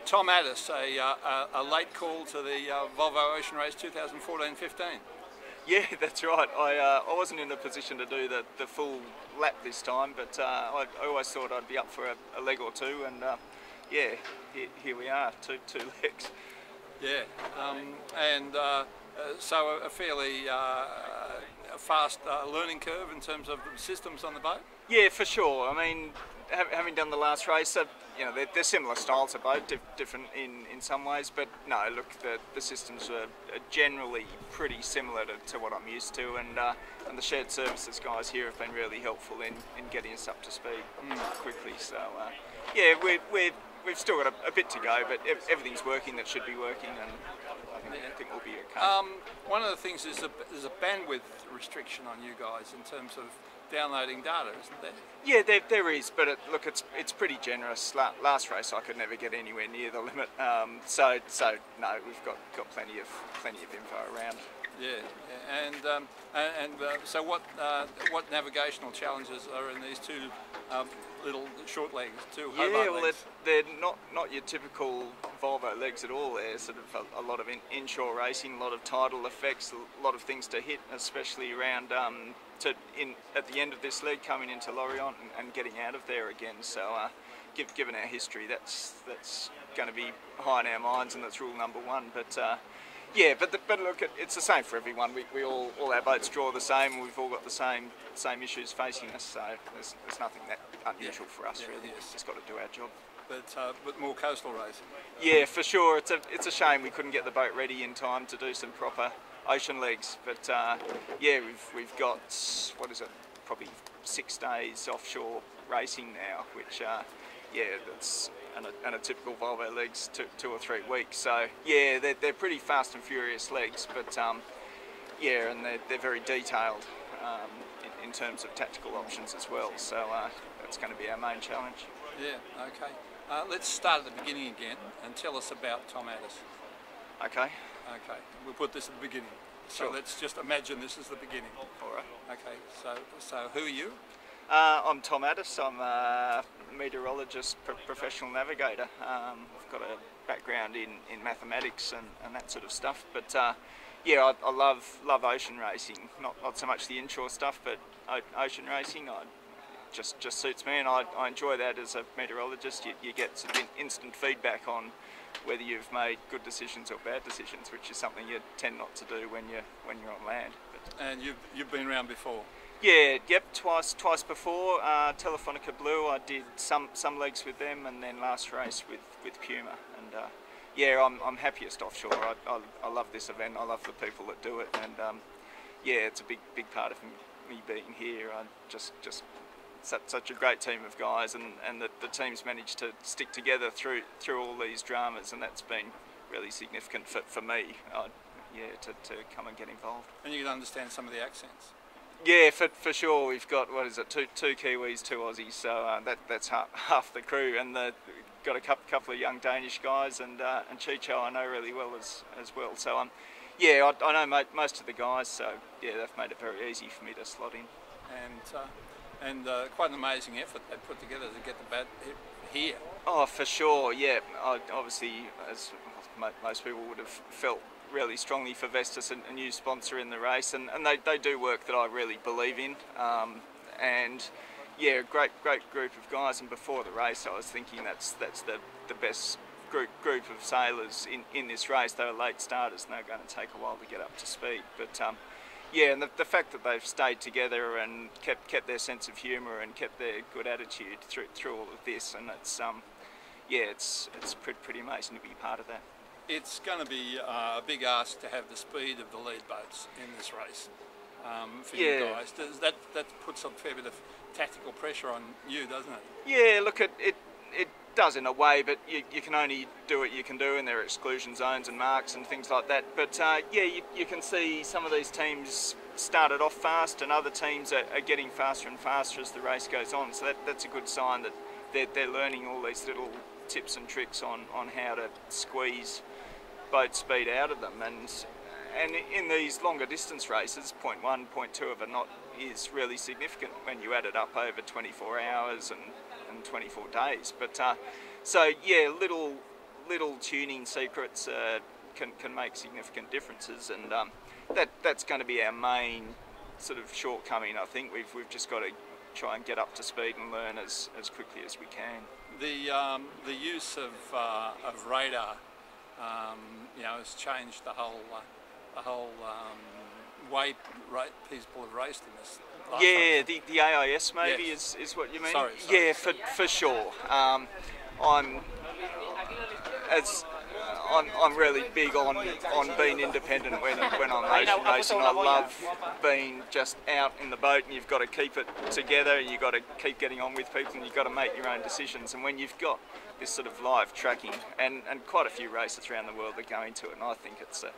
Tom Addis, a late call to the Volvo Ocean Race 2014-15. Yeah, that's right. I wasn't in a position to do the full lap this time, but I always thought I'd be up for a leg or two, and yeah, here we are, two legs. Yeah, so a fairly fast learning curve in terms of the systems on the boat? Yeah, for sure. I mean, having done the last race, you know, they're similar styles of boat, different in some ways, but no, look, the systems are generally pretty similar to what I'm used to, and the shared services guys here have been really helpful in getting us up to speed quickly. So yeah, we've still got a bit to go, but everything's working that should be working, and I think we'll be okay. One of the things is there's a bandwidth restriction on you guys in terms of downloading data, isn't there? Yeah, there is, but look, it's pretty generous. Last race I could never get anywhere near the limit, so no, we've got plenty of info around. Yeah, and so what navigational challenges are in these two little short legs, two Hobart legs? They're not your typical Volvo legs at all. They're sort of a lot of inshore racing, a lot of tidal effects, a lot of things to hit, especially around at the end of this leg coming into Lorient and getting out of there again. So given our history, that's going to be high in our minds, and that's rule number one. But yeah, but look, it's the same for everyone. We all our boats draw the same. We've all got the same issues facing us. So there's nothing that unusual for us really. Yes. We've just got to do our job. But more coastal racing. Yeah, for sure. It's a shame we couldn't get the boat ready in time to do some proper ocean legs. But yeah, we've got, what is it? Probably 6 days offshore racing now, which yeah, that's and a typical Volvo legs 2 or 3 weeks. So yeah, they're pretty fast and furious legs, but yeah, and they're very detailed in terms of tactical options as well. So that's going to be our main challenge. Yeah. Okay. Let's start at the beginning again and tell us about Tom Addis. Okay. Okay. We'll put this at the beginning. So Sure. Let's just imagine this is the beginning. All right. Okay. So who are you? I'm Tom Addis. I'm a meteorologist, professional navigator. I've got a background in mathematics and that sort of stuff. But yeah, I love ocean racing. Not so much the inshore stuff, but ocean racing. Just suits me, and I enjoy that as a meteorologist. You get sort of instant feedback on whether you've made good decisions or bad decisions, which is something you tend not to do when you're on land. But, And you've been around before. yeah, yep, twice before. Telefonica Blue, I did some legs with them, and then last race with Puma. And yeah, I'm happiest offshore. I love this event. I love the people that do it, and yeah, it's a big part of me being here. I just such a great team of guys, and the team's managed to stick together through all these dramas, and that's been really significant for me. Yeah, to come and get involved. And you can understand some of the accents. Yeah, for sure. We've got, what is it, two Kiwis, 2 Aussies, so that's half the crew, and got a couple of young Danish guys, and Chicho I know really well as well. So yeah, I know most of the guys, so yeah, they've made it very easy for me to slot in. And quite an amazing effort they put together to get the boat here. Oh, for sure, yeah. Obviously, as most people would have felt really strongly for Vestas, a new sponsor in the race, and they do work that I really believe in. And yeah, great group of guys. And before the race, I was thinking that's the best group of sailors in this race. They were late starters, and they're going to take a while to get up to speed. But yeah, and the fact that they've stayed together and kept their sense of humour and kept their good attitude through all of this, and it's yeah, it's pretty amazing to be part of that. It's going to be a big ask to have the speed of the lead boats in this race for you guys. That puts a fair bit of tactical pressure on you, doesn't it? Yeah, look, it does in a way, but you can only do what you can do, and there are exclusion zones and marks and things like that. But yeah, you can see some of these teams started off fast, and other teams are getting faster and faster as the race goes on. So that's a good sign that they're learning all these little tips and tricks on how to squeeze boat speed out of them. And in these longer distance races, 0.1, 0.2 of a knot is really significant when you add it up over 24 hours and 24 days. But so yeah, little little tuning secrets can make significant differences, and that's going to be our main sort of shortcoming. I think we've just got to try and get up to speed and learn as quickly as we can. The use of radar, has changed the whole way people have raced in this. Yeah, the AIS maybe yes. is what you mean. Sorry. Yeah, for sure. I'm really big on being independent when I'm racing. I love being just out in the boat, and you've got to keep it together. You've got to keep getting on with people, and you've got to make your own decisions. And when you've got this sort of live tracking, and quite a few races around the world that go into it, and I think it's a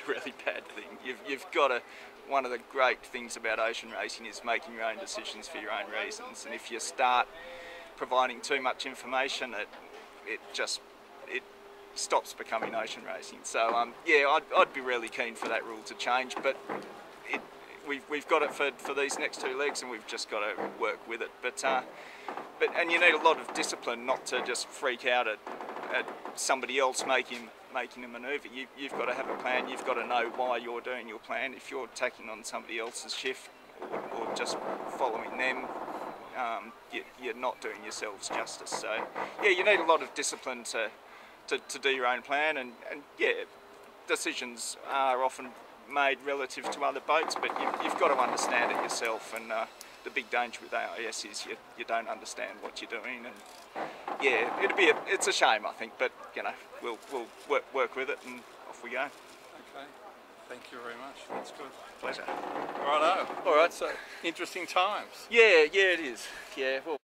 really bad thing. You've got to. One of the great things about ocean racing is making your own decisions for your own reasons. And if you start providing too much information, it stops becoming ocean racing. So yeah, I'd be really keen for that rule to change, but we've got it for these next two legs, and we've just got to work with it. But you need a lot of discipline not to just freak out at somebody else making a manoeuvre. You've got to have a plan. You've got to know why you're doing your plan. If you're tacking on somebody else's shift or just following them, you're not doing yourselves justice. So yeah, you need a lot of discipline to do your own plan, and yeah, decisions are often made relative to other boats, but you've got to understand it yourself. And the big danger with AIS is you don't understand what you're doing, and yeah, it's a shame, I think, but we'll work with it, and off we go. Okay, thank you very much. That's good. Pleasure. Righto. All right. So interesting times. Yeah, it is. Yeah. Well.